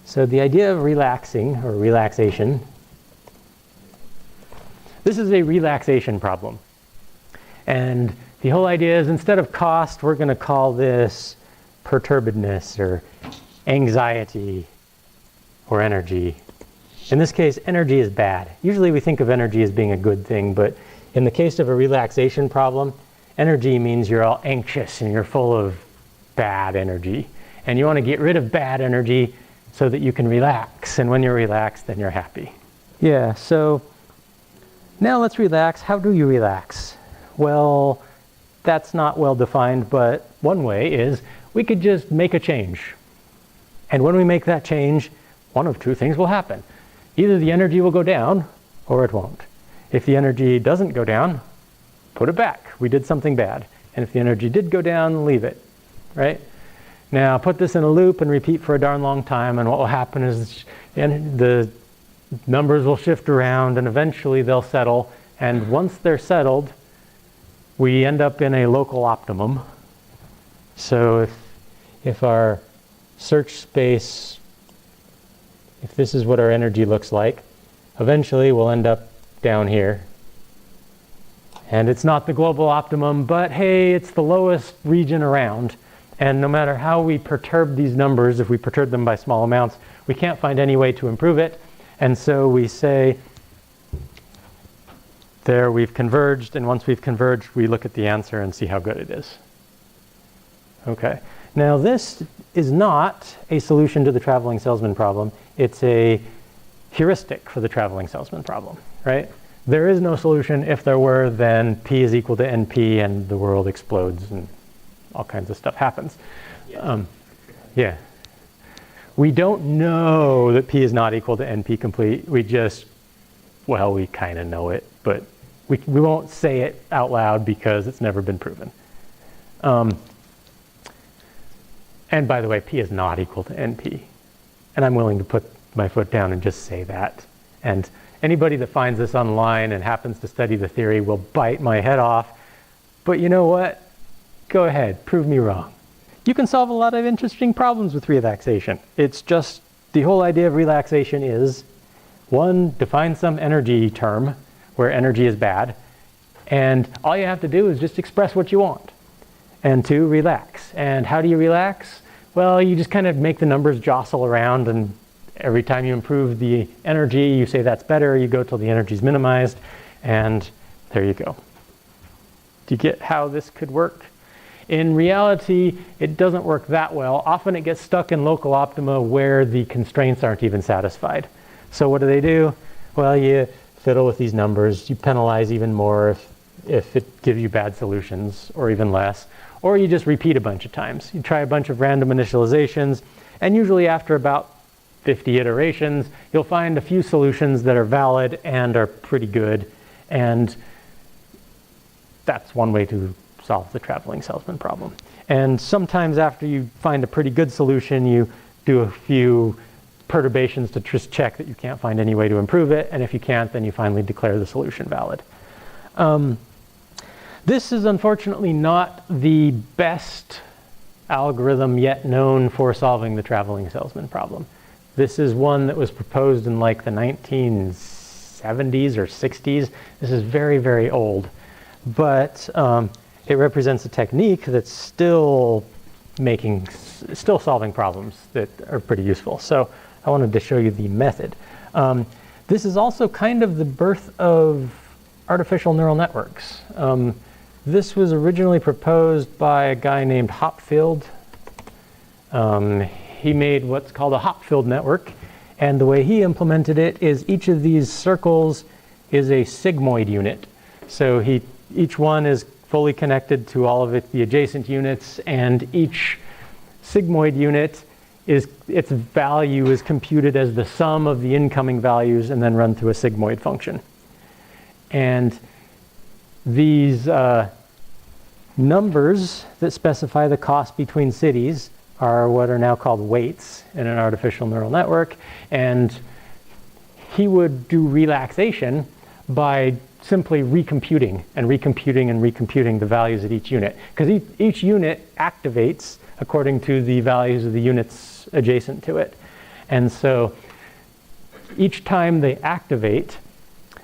So the idea of relaxing, or relaxation, this is a relaxation problem. And the whole idea is, instead of cost, we're going to call this perturbedness or anxiety or energy. In this case, energy is bad. Usually we think of energy as being a good thing, but in the case of a relaxation problem, energy means you're all anxious and you're full of bad energy. And you want to get rid of bad energy so that you can relax. And when you're relaxed, then you're happy. Yeah, so now let's relax. How do you relax? Well, that's not well defined, but one way is we could just make a change. And when we make that change, one of two things will happen. Either the energy will go down or it won't. If the energy doesn't go down, put it back. We did something bad. And if the energy did go down, leave it, right? Now put this in a loop and repeat for a darn long time, and what will happen is the numbers will shift around and eventually they'll settle. And once they're settled, we end up in a local optimum. So if our search space, if this is what our energy looks like, eventually we'll end up down here. And it's not the global optimum, but hey, it's the lowest region around. And no matter how we perturb these numbers, if we perturb them by small amounts, we can't find any way to improve it. And so we say, there, we've converged, and once we've converged, we look at the answer and see how good it is. Okay. Now this is not a solution to the traveling salesman problem. It's a heuristic for the traveling salesman problem, right? There is no solution. If there were, then P is equal to NP and the world explodes and all kinds of stuff happens. Yeah. We don't know that P is not equal to NP complete. We just, well, we kind of know it, but we won't say it out loud because it's never been proven. And by the way, P is not equal to NP. And I'm willing to put my foot down and just say that. And anybody that finds this online and happens to study the theory will bite my head off. But you know what? Go ahead, prove me wrong. You can solve a lot of interesting problems with relaxation. It's just, the whole idea of relaxation is, one, define some energy term where energy is bad. And all you have to do is just express what you want. And two, relax. And how do you relax? Well, you just kind of make the numbers jostle around, and every time you improve the energy, you say that's better, you go till the energy is minimized, and there you go. Do you get how this could work? In reality, it doesn't work that well. Often it gets stuck in local optima where the constraints aren't even satisfied. So what do? Well, you fiddle with these numbers, you penalize even more if it gives you bad solutions, or even less. Or you just repeat a bunch of times. You try a bunch of random initializations, and usually after about 50 iterations, you'll find a few solutions that are valid and are pretty good. And that's one way to solve the traveling salesman problem. And sometimes after you find a pretty good solution, you do a few perturbations to just check that you can't find any way to improve it. And if you can't, then you finally declare the solution valid. This is unfortunately not the best algorithm yet known for solving the traveling salesman problem. This is one that was proposed in like the 1970s or 60s. This is very, very old. But it represents a technique that's still solving problems that are pretty useful. So I wanted to show you the method. This is also kind of the birth of artificial neural networks. This was originally proposed by a guy named Hopfield. He made what's called a Hopfield network, and the way he implemented it is each of these circles is a sigmoid unit. So each one is fully connected to all of the adjacent units, and each sigmoid unit its value is computed as the sum of the incoming values and then run through a sigmoid function. And these numbers that specify the cost between cities are what are now called weights in an artificial neural network. And he would do relaxation by simply recomputing and recomputing and recomputing the values at each unit. Because each unit activates according to the values of the units adjacent to it. And so each time they activate,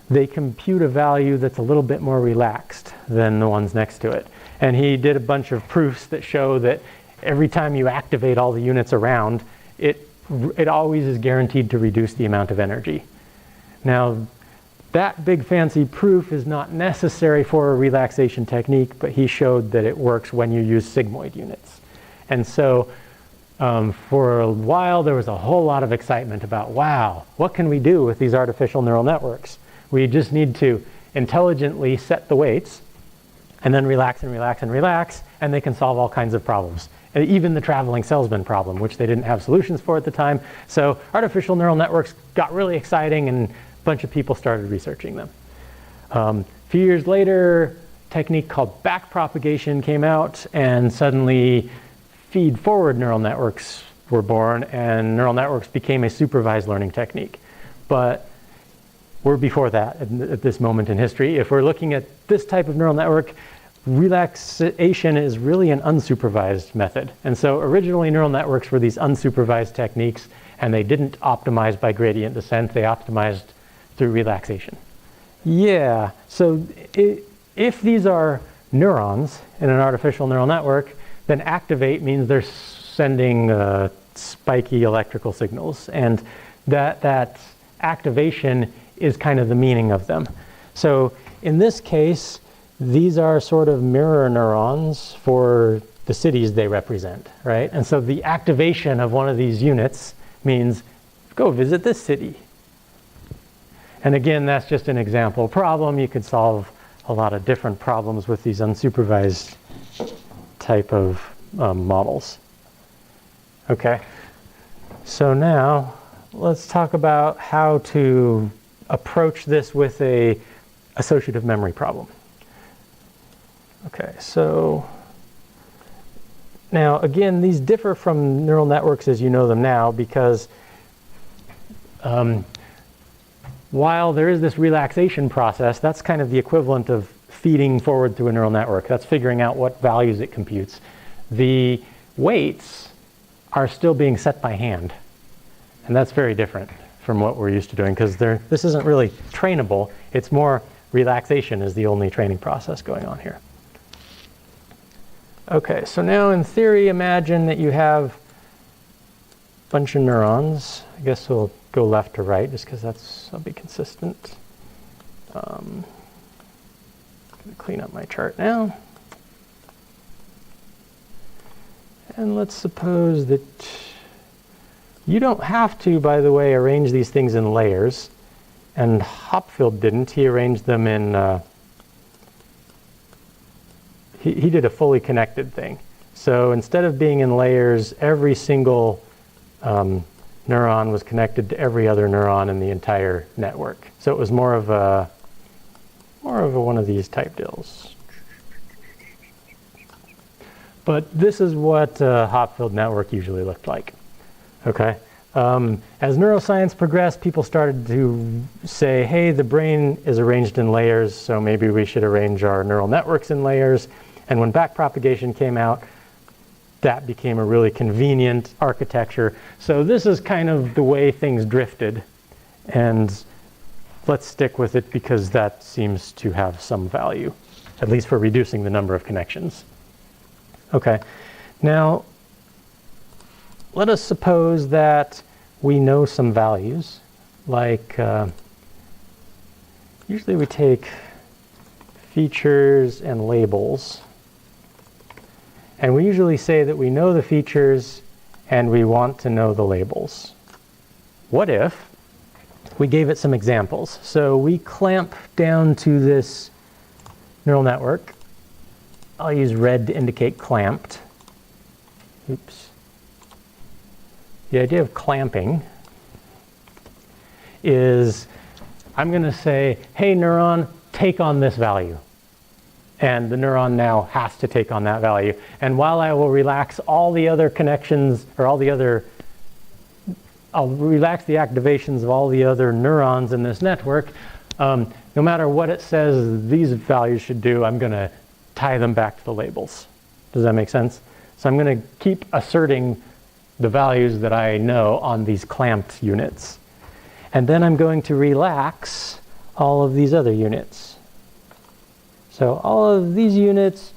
they compute a value that's a little bit more relaxed than the ones next to it. And he did a bunch of proofs that show that every time you activate all the units around, it always is guaranteed to reduce the amount of energy. Now, that big fancy proof is not necessary for a relaxation technique, but he showed that it works when you use sigmoid units. And so for a while, there was a whole lot of excitement about, wow, what can we do with these artificial neural networks? We just need to intelligently set the weights and then relax and relax and relax, and they can solve all kinds of problems. And even the traveling salesman problem, which they didn't have solutions for at the time. So artificial neural networks got really exciting, and a bunch of people started researching them. A few years later, a technique called backpropagation came out, and suddenly feed-forward neural networks were born, and neural networks became a supervised learning technique. But we're before that at this moment in history. If we're looking at this type of neural network, relaxation is really an unsupervised method. And so originally neural networks were these unsupervised techniques, and they didn't optimize by gradient descent, they optimized through relaxation. Yeah, so if these are neurons in an artificial neural network, then activate means they're sending spiky electrical signals, and that activation is kind of the meaning of them. So in this case, these are sort of mirror neurons for the cities they represent, right? And so the activation of one of these units means go visit this city. And again, that's just an example problem. You could solve a lot of different problems with these unsupervised type of models. Okay, so now let's talk about how to approach this with a associative memory problem. Okay, so now again, these differ from neural networks as you know them now, because while there is this relaxation process, that's kind of the equivalent of feeding forward through a neural network. That's figuring out what values it computes. The weights are still being set by hand, and that's very different from what we're used to doing, because this isn't really trainable. It's more relaxation is the only training process going on here. Okay, so now in theory, imagine that you have a bunch of neurons. I guess we'll go left to right just because I'll be consistent. I'm going to clean up my chart now. And let's suppose that you don't have to, by the way, arrange these things in layers. And Hopfield didn't. He arranged them in, he did a fully connected thing. So instead of being in layers, every single neuron was connected to every other neuron in the entire network. So it was more of a one of these type deals. But this is what a Hopfield network usually looked like. Okay. As neuroscience progressed, people started to say, hey, the brain is arranged in layers, so maybe we should arrange our neural networks in layers. And when backpropagation came out, that became a really convenient architecture. So this is kind of the way things drifted. And let's stick with it because that seems to have some value, at least for reducing the number of connections. Okay, now let us suppose that we know some values, like usually we take features and labels, and we usually say that we know the features and we want to know the labels. What if we gave it some examples? So we clamp down to this neural network. I'll use red to indicate clamped. Oops. The idea of clamping is I'm going to say, hey, neuron, take on this value. And the neuron now has to take on that value. And while I will relax all the other connections, or I'll relax the activations of all the other neurons in this network, no matter what it says these values should do, I'm going to tie them back to the labels. Does that make sense? So I'm going to keep asserting the values that I know on these clamped units. And then I'm going to relax all of these other units. So all of these units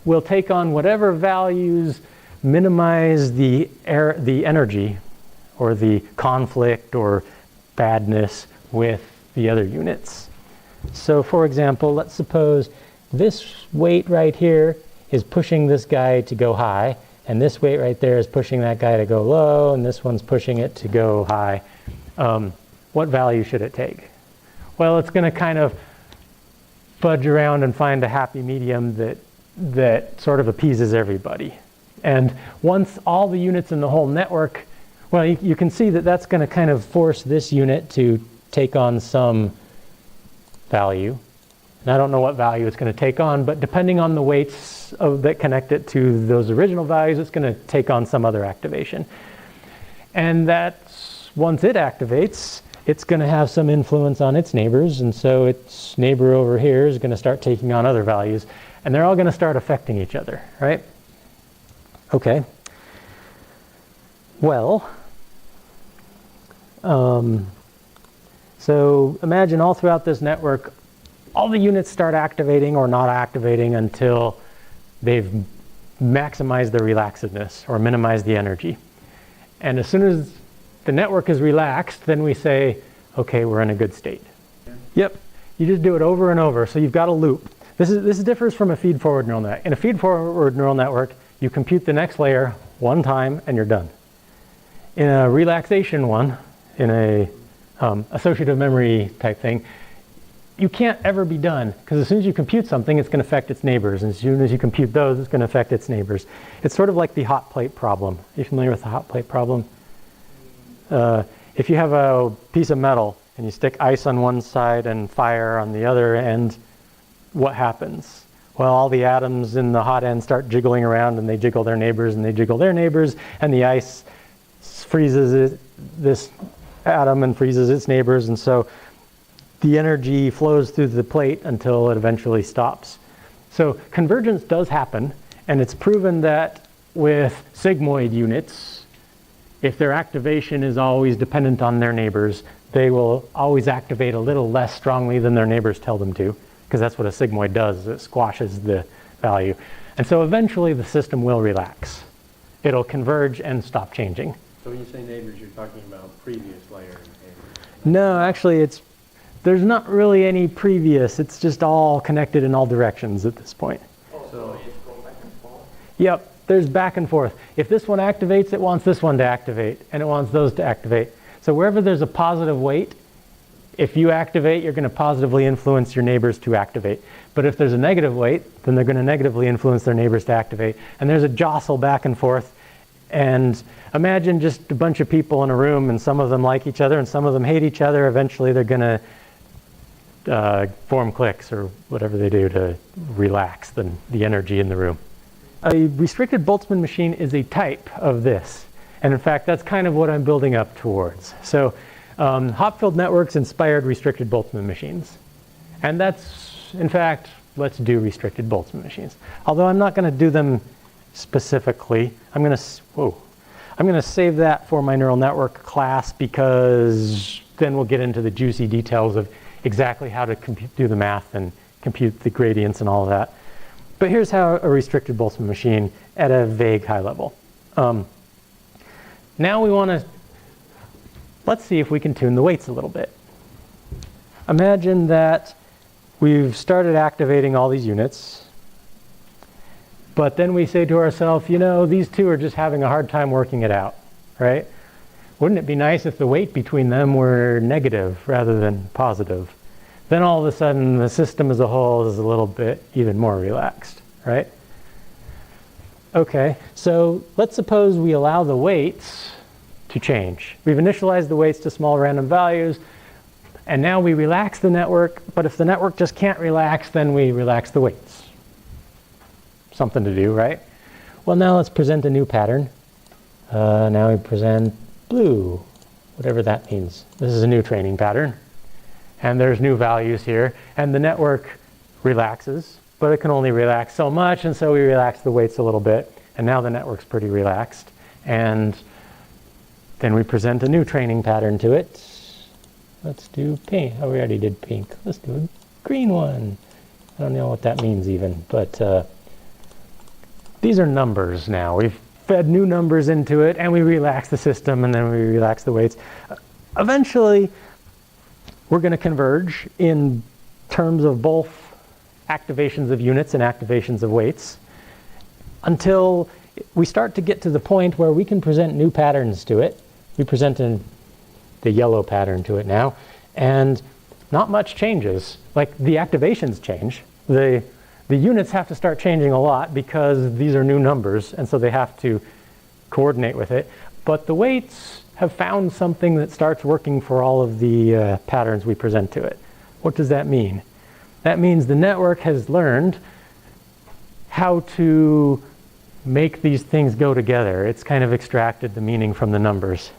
will take on whatever values minimize the energy or the conflict or badness with the other units. So for example, let's suppose this weight right here is pushing this guy to go high, and this weight right there is pushing that guy to go low, and this one's pushing it to go high. What value should it take? Well, it's going to kind of fudge around and find a happy medium that sort of appeases everybody. And once all the units in the whole network, well, you can see that that's going to kind of force this unit to take on some value. And I don't know what value it's going to take on, but depending on the weights that connect it to those original values, it's going to take on some other activation. And that's, once it activates, it's going to have some influence on its neighbors, and so its neighbor over here is going to start taking on other values, and they're all going to start affecting each other, right? Okay. Well, so imagine all throughout this network, all the units start activating or not activating until they've maximized their relaxedness or minimized the energy. And as soon as the network is relaxed, then we say, okay, we're in a good state. Yep, you just do it over and over. So you've got a loop. This differs from a feed-forward neural net. In a feed-forward neural network, you compute the next layer one time and you're done. In a relaxation one, in a associative memory type thing, you can't ever be done, because as soon as you compute something, it's going to affect its neighbors. And as soon as you compute those, it's going to affect its neighbors. It's sort of like the hot plate problem. Are you familiar with the hot plate problem? If you have a piece of metal and you stick ice on one side and fire on the other end, what happens? Well, all the atoms in the hot end start jiggling around, and they jiggle their neighbors and they jiggle their neighbors, and the ice freezes this atom and freezes its neighbors, and so the energy flows through the plate until it eventually stops. So convergence does happen, and it's proven that with sigmoid units, if their activation is always dependent on their neighbors, they will always activate a little less strongly than their neighbors tell them to, because that's what a sigmoid does, it squashes the value. And so eventually the system will relax. It'll converge and stop changing. So when you say neighbors, you're talking about previous layer neighbors? No, actually there's not really any previous. It's just all connected in all directions at this point. Oh, so you just go back and forth? Yep, there's back and forth. If this one activates, it wants this one to activate, and it wants those to activate. So wherever there's a positive weight, if you activate, you're going to positively influence your neighbors to activate. But if there's a negative weight, then they're going to negatively influence their neighbors to activate. And there's a jostle back and forth. And imagine just a bunch of people in a room, and some of them like each other and some of them hate each other. Eventually they're going to form cliques or whatever they do to relax the energy in the room. A restricted Boltzmann machine is a type of this. And in fact, that's kind of what I'm building up towards. So Hopfield networks inspired restricted Boltzmann machines. And that's, in fact, let's do restricted Boltzmann machines. Although I'm not going to do them specifically. I'm going to save that for my neural network class, because then we'll get into the juicy details of exactly how to do the math and compute the gradients and all of that. But here's how a restricted Boltzmann machine at a vague high level. Now let's see if we can tune the weights a little bit. Imagine that we've started activating all these units, but then we say to ourselves, these two are just having a hard time working it out, right? Wouldn't it be nice if the weight between them were negative rather than positive? Then all of a sudden the system as a whole is a little bit even more relaxed, right? Okay, so let's suppose we allow the weights to change. We've initialized the weights to small random values, and now we relax the network, but if the network just can't relax, then we relax the weights. Something to do, right? Well, now let's present a new pattern. Now we present blue, whatever that means. This is a new training pattern. And there's new values here. And the network relaxes, but it can only relax so much, and so we relax the weights a little bit. And now the network's pretty relaxed. And Then we present a new training pattern to it. Let's do pink. Oh, we already did pink. Let's do a green one. I don't know what that means even, but these are numbers now. We've fed new numbers into it, and we relax the system, and then we relax the weights. Eventually, we're going to converge in terms of both activations of units and activations of weights until we start to get to the point where we can present new patterns to it. We present the yellow pattern to it now, and not much changes. Like the activations change. The units have to start changing a lot because these are new numbers, and so they have to coordinate with it. But the weights have found something that starts working for all of the patterns we present to it. What does that mean? That means the network has learned how to make these things go together. It's kind of extracted the meaning from the numbers.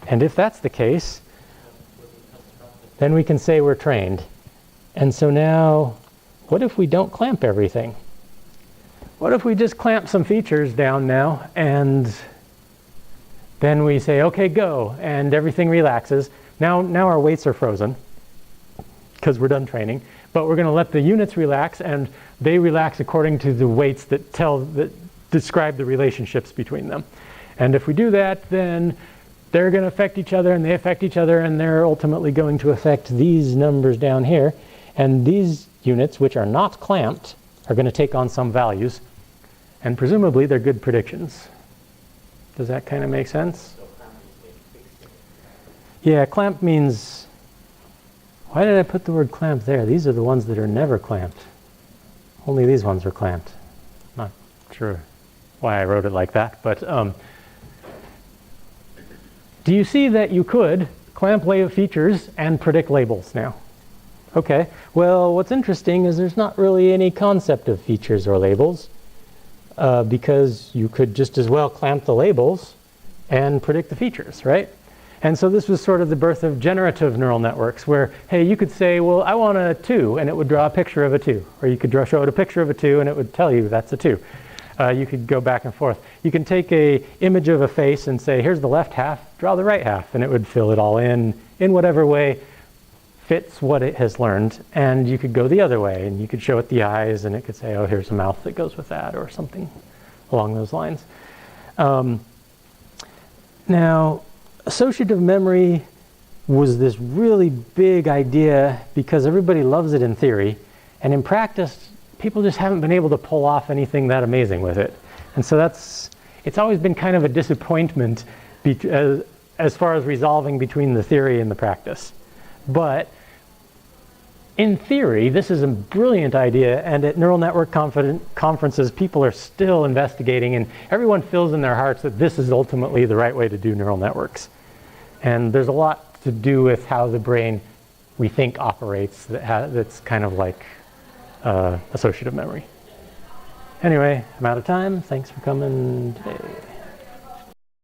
And if that's the case, then we can say we're trained. And so now, what if we don't clamp everything? What if we just clamp some features down now, and then we say, okay, go, and everything relaxes. Now our weights are frozen because we're done training, but we're going to let the units relax, and they relax according to the weights that describe the relationships between them. And if we do that, then they're going to affect each other, and they affect each other, and they're ultimately going to affect these numbers down here. And these units, which are not clamped, are going to take on some values, and presumably they're good predictions. Does that kind of make sense? Yeah, clamp means, why did I put the word clamp there? These are the ones that are never clamped. Only these ones are clamped. Not sure why I wrote it like that, but do you see that you could clamp layer features and predict labels now? Okay, well, what's interesting is there's not really any concept of features or labels because you could just as well clamp the labels and predict the features, right? And so this was sort of the birth of generative neural networks where, hey, you could say, well, I want a 2, and it would draw a picture of a 2. Or you could show it a picture of a 2, and it would tell you that's a 2. You could go back and forth. You can take an image of a face and say, here's the left half, draw the right half, and it would fill it all in whatever way fits what it has learned. And you could go the other way, and you could show it the eyes, and it could say, oh, here's a mouth that goes with that, or something along those lines. Now, associative memory was this really big idea because everybody loves it in theory, and in practice, people just haven't been able to pull off anything that amazing with it. And so it's always been kind of a disappointment as far as resolving between the theory and the practice. But in theory, this is a brilliant idea, and at neural network conferences, people are still investigating, and everyone feels in their hearts that this is ultimately the right way to do neural networks. And there's a lot to do with how the brain, we think, operates that's kind of like associative memory. Anyway, I'm out of time. Thanks for coming today.